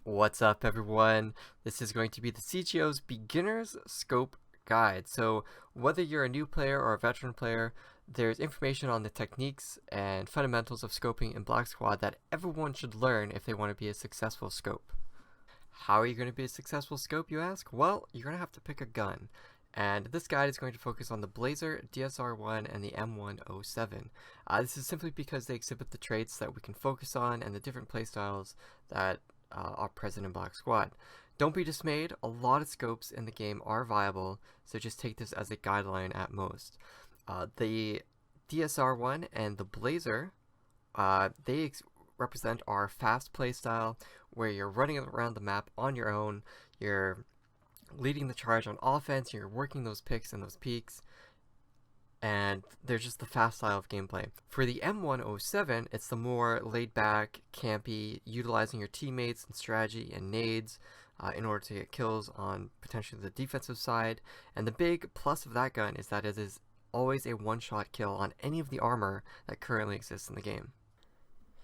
What's up, everyone? This is going to be the CGO's Beginner's Scope Guide. So whether you're a new player or a veteran player, there's information on the techniques and fundamentals of scoping in Black Squad that everyone should learn if they want to be a successful scope. How are you going to be a successful scope, you ask? Well, you're going to have to pick a gun. And this guide is going to focus on the Blazer, DSR-1, and the M107. This is simply because they exhibit the traits that we can focus on and the different playstyles that are present in Black Squad. Don't be dismayed, a lot of scopes in the game are viable, so just take this as a guideline at most. The DSR-1 and the Blazer, they represent our fast playstyle where you're running around the map on your own, you're leading the charge on offense, you're working those picks and those peaks, and they're just the fast style of gameplay. For the M107, it's the more laid-back, campy, utilizing your teammates and strategy and nades in order to get kills on potentially the defensive side. And the big plus of that gun is that it is always a one-shot kill on any of the armor that currently exists in the game.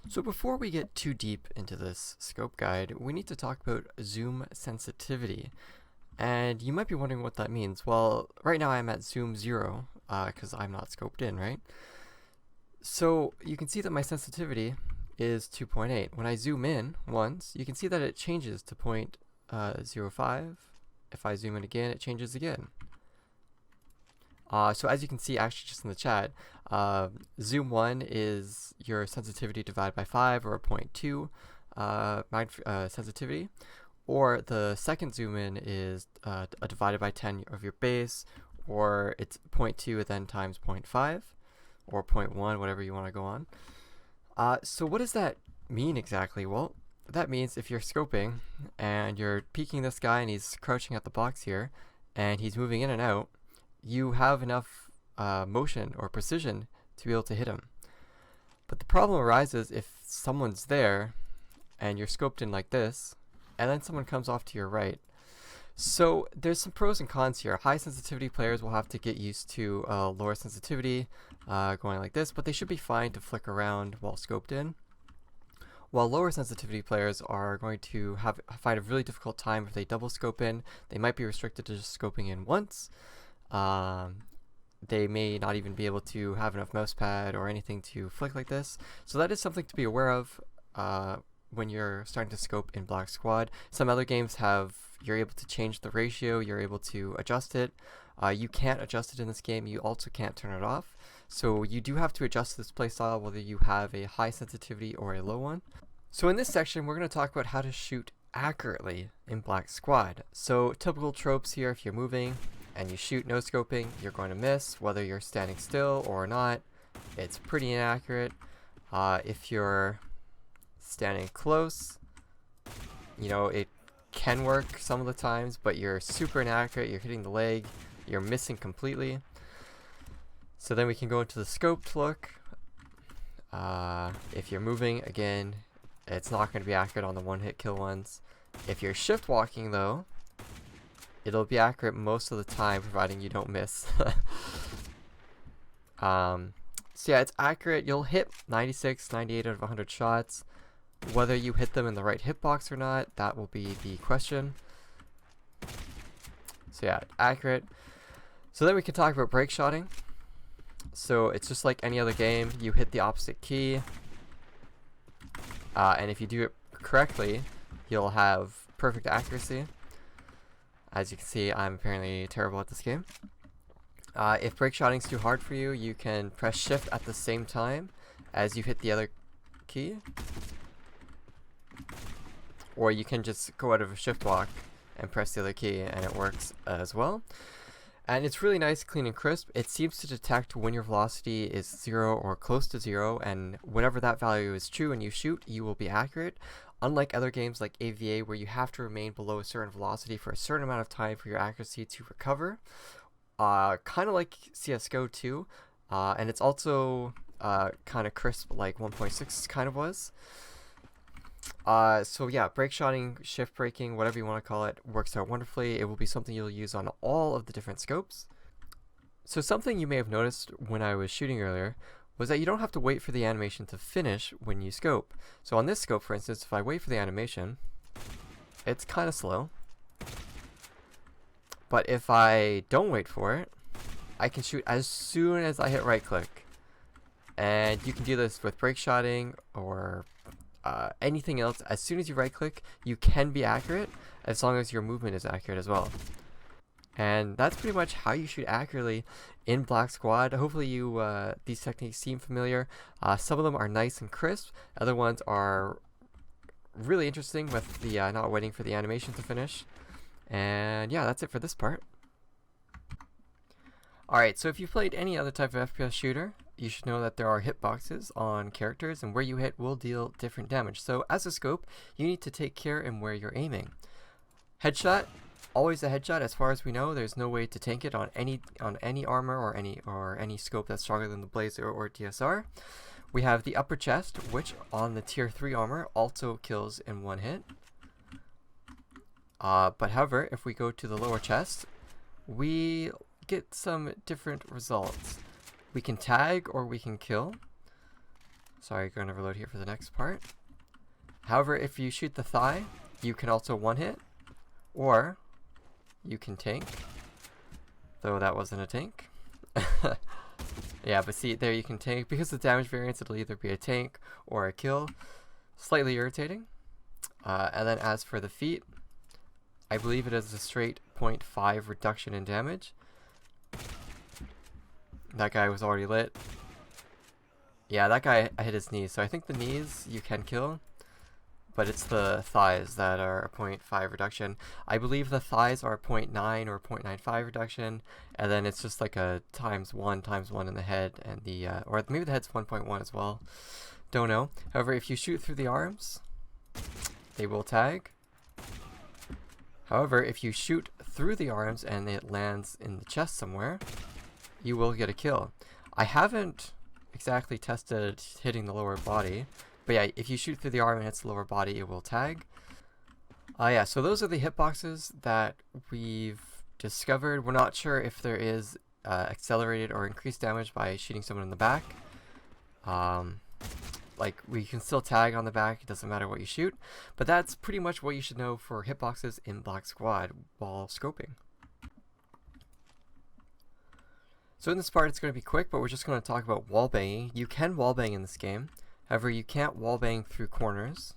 So before we get too deep into this scope guide, we need to talk about zoom sensitivity. And you might be wondering what that means. Well, right now I'm at zoom 0, because I'm not scoped in, right? So you can see that my sensitivity is 2.8. When I zoom in once, you can see that it changes to 0.05. If I zoom in again, it changes again. So as you can see actually just in the chat, zoom 1 is your sensitivity divided by 5, or a 0.2 sensitivity. Or the second zoom in is divided by 10 of your base, or it's 0.2 then times 0.5, or 0.1, whatever you want to go on. So what does that mean exactly? Well, that means if you're scoping and you're peeking this guy and he's crouching at the box here, and he's moving in and out, you have enough motion or precision to be able to hit him. But the problem arises if someone's there and you're scoped in like this, and then someone comes off to your right. So there's some pros and cons here. High sensitivity players will have to get used to lower sensitivity going like this, but they should be fine to flick around while scoped in. While lower sensitivity players are going to find a really difficult time if they double scope in. They might be restricted to just scoping in once. They may not even be able to have enough mouse pad or anything to flick like this. So that is something to be aware of when you're starting to scope in Black Squad. Some other games you're able to change the ratio, you're able to adjust it. You can't adjust it in this game, you also can't turn it off. So you do have to adjust this playstyle whether you have a high sensitivity or a low one. So in this section, we're going to talk about how to shoot accurately in Black Squad. So typical tropes here: if you're moving and you shoot no scoping, you're going to miss, whether you're standing still or not. It's pretty inaccurate. If you're standing close, you know, it can work some of the times, but you're super inaccurate, you're hitting the leg, you're missing completely. So then we can go into the scoped look. If you're moving, again, it's not going to be accurate on the one-hit kill ones. If you're shift walking though, it'll be accurate most of the time, providing you don't miss. So yeah, it's accurate. You'll hit 96, 98 out of 100 shots. Whether you hit them in the right hitbox or not, that will be the question. So yeah, accurate. So then we can talk about break shotting. So it's just like any other game. You hit the opposite key, and if you do it correctly, you'll have perfect accuracy. As you can see, I'm apparently terrible at this game. If break shotting is too hard for you, you can press shift at the same time as you hit the other key. Or you can just go out of a shift walk and press the other key, and it works as well. And it's really nice, clean and crisp. It seems to detect when your velocity is 0 or close to 0, and whenever that value is true and you shoot, you will be accurate. Unlike other games like AVA, where you have to remain below a certain velocity for a certain amount of time for your accuracy to recover. Kind of like CSGO too, and it's also kind of crisp like 1.6 kind of was. So yeah, break shotting, shift breaking, whatever you want to call it, works out wonderfully. It will be something you'll use on all of the different scopes. So something you may have noticed when I was shooting earlier was that you don't have to wait for the animation to finish when you scope. So on this scope, for instance, if I wait for the animation, it's kind of slow. But if I don't wait for it, I can shoot as soon as I hit right click. And you can do this with break shotting or anything else. As soon as you right click, you can be accurate as long as your movement is accurate as well. And that's pretty much how you shoot accurately in Black Squad. Hopefully you these techniques seem familiar. Some of them are nice and crisp. Other ones are really interesting with the not waiting for the animation to finish. And yeah, that's it for this part. Alright, so if you've played any other type of FPS shooter, you should know that there are hitboxes on characters, and where you hit will deal different damage. So as a scope, you need to take care in where you're aiming. Headshot, always a headshot. As far as we know, there's no way to tank it on any armor or any scope that's stronger than the Blazer or DSR. We have the upper chest, which on the tier 3 armor also kills in one hit. But however, if we go to the lower chest, we get some different results. We can tag or we can kill. Sorry, going to reload here for the next part. However, if you shoot the thigh, you can also one hit, or you can tank. Though that wasn't a tank. Yeah, but see, there you can tank. Because of the damage variance, it'll either be a tank or a kill. Slightly irritating. And then as for the feet, I believe it is a straight 0.5 reduction in damage. That guy was already lit. Yeah, that guy, I hit his knees. So I think the knees you can kill, but it's the thighs that are a 0.5 reduction. I believe the thighs are a 0.9 or 0.95 reduction, and then it's just like a times one in the head, and the or maybe the head's 1.1 as well. Don't know. However, if you shoot through the arms, they will tag. However, if you shoot through the arms and it lands in the chest somewhere, you will get a kill. I haven't exactly tested hitting the lower body, but yeah, if you shoot through the arm and hits the lower body, it will tag. Yeah, so those are the hitboxes that we've discovered. We're not sure if there is accelerated or increased damage by shooting someone in the back. Like, we can still tag on the back, it doesn't matter what you shoot, but that's pretty much what you should know for hitboxes in Black Squad while scoping. So in this part it's going to be quick, but we're just going to talk about wallbanging. You can wallbang in this game, however you can't wallbang through corners.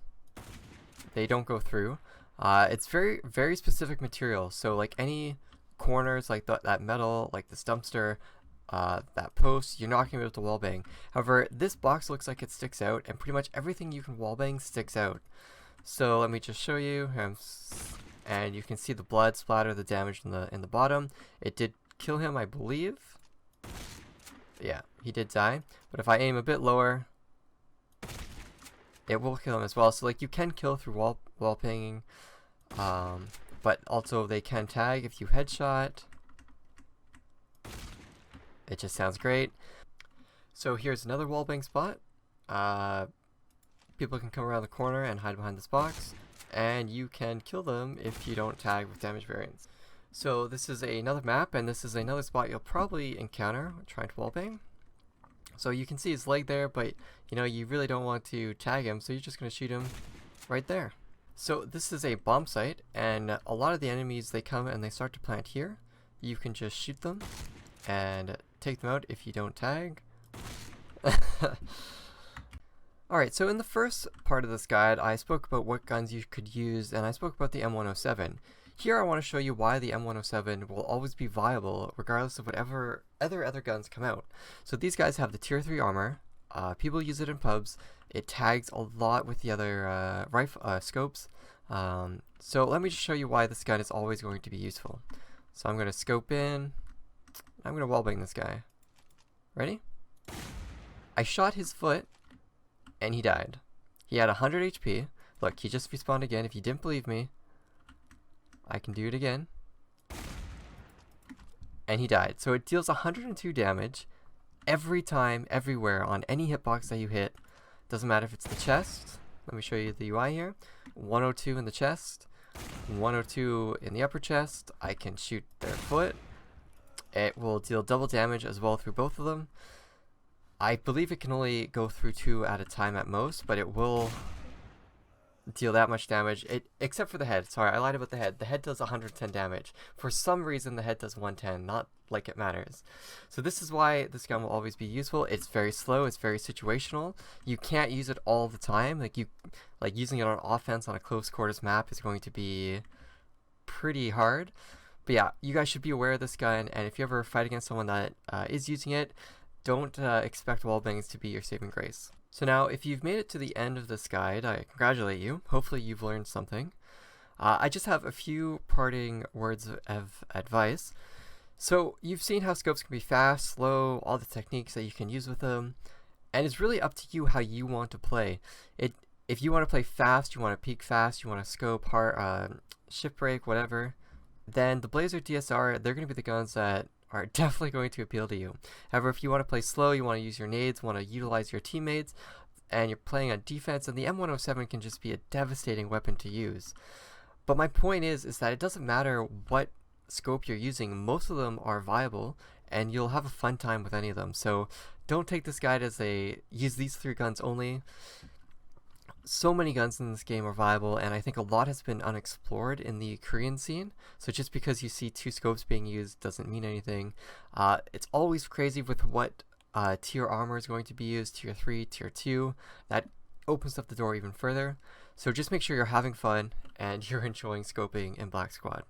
They don't go through. It's very specific material, so like any corners, like that metal, like this dumpster, that post, you're not going to be able to wallbang. However, this box looks like it sticks out, and pretty much everything you can wallbang sticks out. So let me just show you, and you can see the blood splatter, the damage in the bottom. It did kill him, I believe. Yeah, he did die. But if I aim a bit lower, it will kill him as well. So like, you can kill through wallbanging, but also they can tag if you headshot. It just sounds great. So here's another wallbang spot. People can come around the corner and hide behind this box, and you can kill them if you don't tag with damage variance. So this is another map, and this is another spot you'll probably encounter trying to wallbang. So you can see his leg there, but you know, you really don't want to tag him, so you're just going to shoot him right there. So this is a bomb site, and a lot of the enemies, they come and they start to plant here. You can just shoot them and take them out if you don't tag. Alright, so in the first part of this guide, I spoke about what guns you could use, and I spoke about the M107. Here I want to show you why the M107 will always be viable regardless of whatever other guns come out. So these guys have the tier 3 armor. People use it in pubs. It tags a lot with the other scopes. So let me just show you why this gun is always going to be useful. So I'm going to scope in. I'm going to wallbang this guy. Ready? I shot his foot and he died. He had 100 HP. Look, he just respawned again. If you didn't believe me, I can do it again. And he died. So it deals 102 damage every time, everywhere, on any hitbox that you hit. Doesn't matter if it's the chest. Let me show you the UI here. 102 in the chest. 102 in the upper chest. I can shoot their foot. It will deal double damage as well through both of them. I believe it can only go through 2 at a time at most, but it will deal that much damage. Except for the head. Sorry, I lied about the head. The head does 110 damage. For some reason, the head does 110. Not like it matters. So this is why this gun will always be useful. It's very slow. It's very situational. You can't use it all the time. Like using it on offense on a close quarters map is going to be pretty hard. But yeah, you guys should be aware of this gun. And if you ever fight against someone that is using it, don't expect wallbangs to be your saving grace. So now, if you've made it to the end of this guide, I congratulate you. Hopefully you've learned something. I just have a few parting words of advice. So you've seen how scopes can be fast, slow, all the techniques that you can use with them, and it's really up to you how you want to play. If you want to play fast, you want to peek fast, you want to scope hard, shift break, whatever, then the Blazer DSR, they're going to be the guns that are definitely going to appeal to you. However, if you want to play slow, you want to use your nades, want to utilize your teammates, and you're playing on defense, then the M107 can just be a devastating weapon to use. But my point is that it doesn't matter what scope you're using, most of them are viable, and you'll have a fun time with any of them. So don't take this guide as use these 3 guns only. So many guns in this game are viable, and I think a lot has been unexplored in the Korean scene. So just because you see 2 scopes being used doesn't mean anything. It's always crazy with what tier armor is going to be used, tier 3, tier 2. That opens up the door even further. So just make sure you're having fun and you're enjoying scoping in Black Squad.